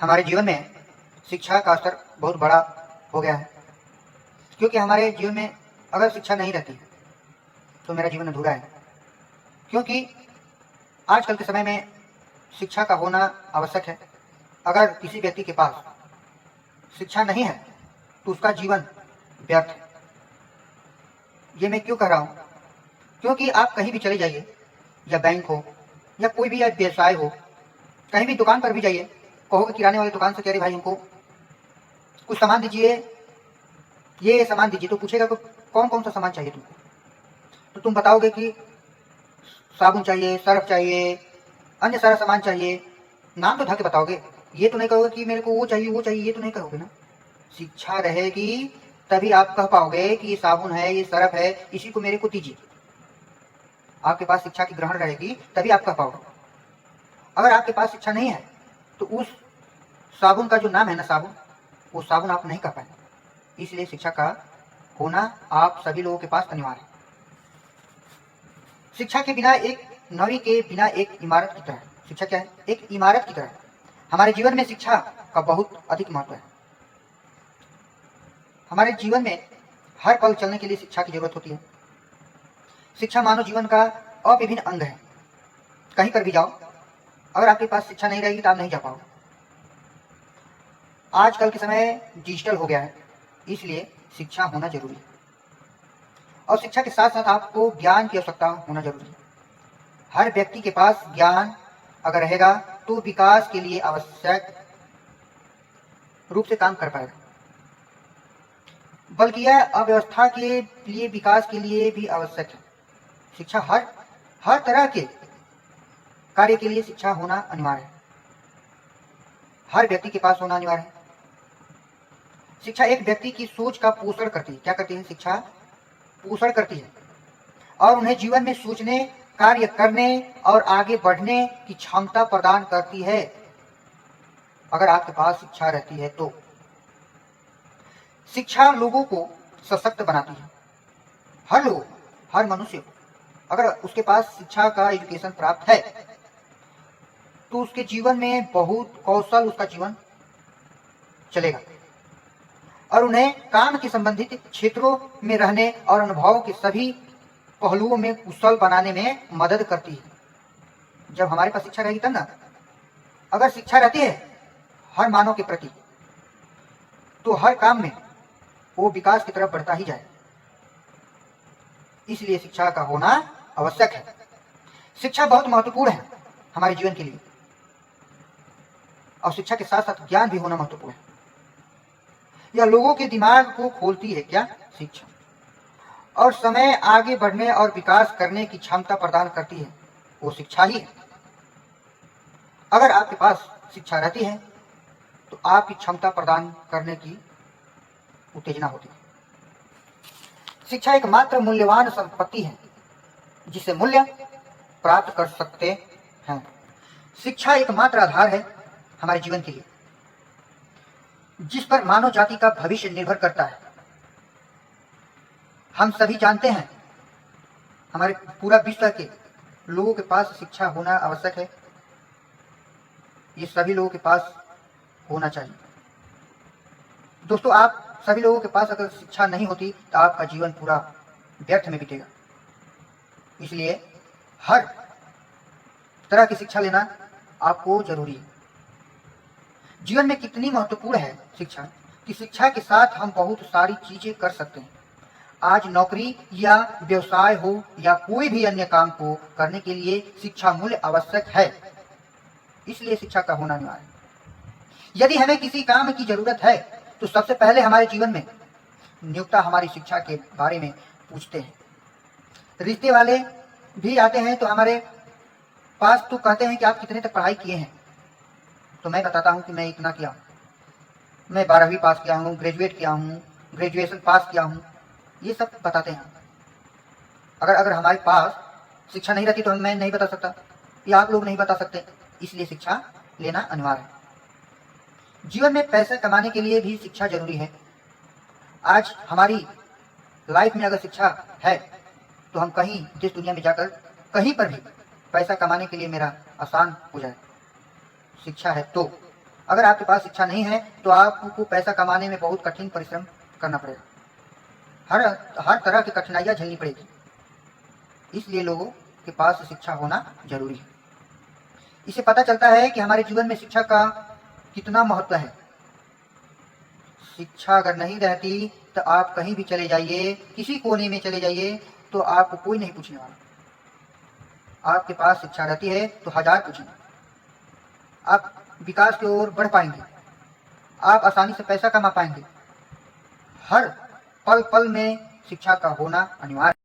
हमारे जीवन में शिक्षा का स्तर बहुत बड़ा हो गया है, क्योंकि हमारे जीवन में अगर शिक्षा नहीं रहती तो मेरा जीवन अधूरा है। क्योंकि आजकल के समय में शिक्षा का होना आवश्यक है। अगर किसी व्यक्ति के पास शिक्षा नहीं है तो उसका जीवन व्यर्थ है। ये मैं क्यों कह रहा हूँ? क्योंकि आप कहीं भी चले जाइए, या बैंक हो या कोई भी व्यवसाय हो, कहीं भी दुकान पर भी जाइए, कहोगे किराने वाले दुकान से कह रहे भाई हमको कुछ सामान दीजिए, ये सामान दीजिए, तो पूछेगा कि कौन कौन सा सामान चाहिए तुमको? तो तुम बताओगे कि साबुन चाहिए, सर्फ चाहिए, अन्य सारा सामान चाहिए। नाम तो ढक के बताओगे, ये तो नहीं कहोगे कि मेरे को वो चाहिए, ये तो नहीं कहोगे ना। शिक्षा रहेगी तभी आप कह पाओगे कि ये साबुन है, ये सर्फ है, इसी को मेरे को दीजिए। आपके पास शिक्षा की ग्रहण रहेगी तभी आप कह पाओगे। अगर आपके पास शिक्षा नहीं है तो उस साबुन का जो नाम है ना साबुन, वो साबुन आप नहीं कह पाएंगे। इसलिए शिक्षा का होना आप सभी लोगों के पास अनिवार्य है। शिक्षा के बिना एक नवी के बिना एक इमारत की तरह। शिक्षा क्या है? एक इमारत की तरह। हमारे जीवन में शिक्षा का बहुत अधिक महत्व है। हमारे जीवन में हर पल चलने के लिए शिक्षा की जरूरत होती है। शिक्षा मानव जीवन का अभिन्न अंग है। कहीं पर भी जाओ, अगर आपके पास शिक्षा नहीं रहेगी तो आप नहीं जा पाओगे। आजकल के समय डिजिटल हो गया है, इसलिए शिक्षा होना जरूरी है। और शिक्षा के साथ साथ आपको ज्ञान की आवश्यकता होना जरूरी है। हर व्यक्ति के पास ज्ञान अगर रहेगा तो विकास के लिए आवश्यक रूप से काम कर पाएगा, बल्कि यह अव्यवस्था के लिए विकास के लिए भी आवश्यक है। शिक्षा हर तरह के कार्य के लिए शिक्षा होना अनिवार्य है। हर व्यक्ति के पास होना अनिवार्य है। शिक्षा एक व्यक्ति की सोच का पोषण करती है। क्या करती है? शिक्षा पोषण करती है और उन्हें जीवन में सोचने, कार्य करने और आगे बढ़ने की क्षमता प्रदान करती है। अगर आपके पास शिक्षा रहती है तो शिक्षा लोगों को सशक्त बनाती है। हर मनुष्य अगर उसके पास शिक्षा का एजुकेशन प्राप्त है तो उसके जीवन में बहुत कौशल उसका जीवन चलेगा और उन्हें काम के संबंधित क्षेत्रों में रहने और अनुभव के सभी पहलुओं में कुशल बनाने में मदद करती है। जब हमारे पास शिक्षा रहेगी तब ना। अगर शिक्षा रहती है हर मानव के प्रति तो हर काम में वो विकास की तरफ बढ़ता ही जाए। इसलिए शिक्षा का होना आवश्यक है। शिक्षा बहुत महत्वपूर्ण है हमारे जीवन के लिए, और शिक्षा के साथ साथ ज्ञान भी होना महत्वपूर्ण है। यह लोगों के दिमाग को खोलती है। क्या? शिक्षा। और समय आगे बढ़ने और विकास करने की क्षमता प्रदान करती है, वो शिक्षा ही है। अगर आपके पास शिक्षा रहती है तो आपकी क्षमता प्रदान करने की उत्तेजना होती है। शिक्षा एकमात्र मूल्यवान संपत्ति है जिसे मूल्य प्राप्त कर सकते हैं। शिक्षा एकमात्र आधार है हमारे जीवन के लिए जिस पर मानव जाति का भविष्य निर्भर करता है। हम सभी जानते हैं हमारे पूरा विश्व के लोगों के पास शिक्षा होना आवश्यक है। ये सभी लोगों के पास होना चाहिए। दोस्तों, आप सभी लोगों के पास अगर शिक्षा नहीं होती तो आपका जीवन पूरा व्यर्थ में बीतेगा। इसलिए हर तरह की शिक्षा लेना आपको जरूरी है। जीवन में कितनी महत्वपूर्ण है शिक्षा कि शिक्षा के साथ हम बहुत सारी चीजें कर सकते हैं। आज नौकरी या व्यवसाय हो या कोई भी अन्य काम को करने के लिए शिक्षा मूल्य आवश्यक है। इसलिए शिक्षा का होना अनिवार्य है। यदि हमें किसी काम की जरूरत है तो सबसे पहले हमारे जीवन में नियोक्ता हमारी शिक्षा के बारे में पूछते हैं। रिश्ते वाले भी आते हैं तो हमारे पास तो कहते हैं कि आप कितने तक पढ़ाई किए हैं। तो मैं बताता हूं कि मैं इतना किया हूं, मैं 12वीं पास किया हूं, ग्रेजुएट किया हूं, ग्रेजुएशन पास किया हूं, ये सब बताते हैं। अगर हमारे पास शिक्षा नहीं रहती तो मैं नहीं बता सकता या आप लोग नहीं बता सकते। इसलिए शिक्षा लेना अनिवार्य है। जीवन में पैसे कमाने के लिए भी शिक्षा जरूरी है। आज हमारी लाइफ में अगर शिक्षा है तो हम कहीं देश दुनिया में जाकर कहीं पर भी पैसा कमाने के लिए मेरा आसान हो जाए। शिक्षा है तो अगर आपके पास शिक्षा नहीं है तो आपको पैसा कमाने में बहुत कठिन परिश्रम करना पड़ेगा, हर तरह की कठिनाइयाँ झेलनी पड़ेगी। इसलिए लोगों के पास शिक्षा होना जरूरी है। इससे पता चलता है कि हमारे जीवन में शिक्षा का कितना महत्व है। शिक्षा अगर नहीं रहती तो आप कहीं भी चले जाइए, किसी कोने में चले जाइए, तो आपको कोई नहीं पूछने वाला। आपके पास शिक्षा रहती है तो हजार पूछेंगे। आप विकास की ओर बढ़ पाएंगे, आप आसानी से पैसा कमा पाएंगे। हर पल पल में शिक्षा का होना अनिवार्य है।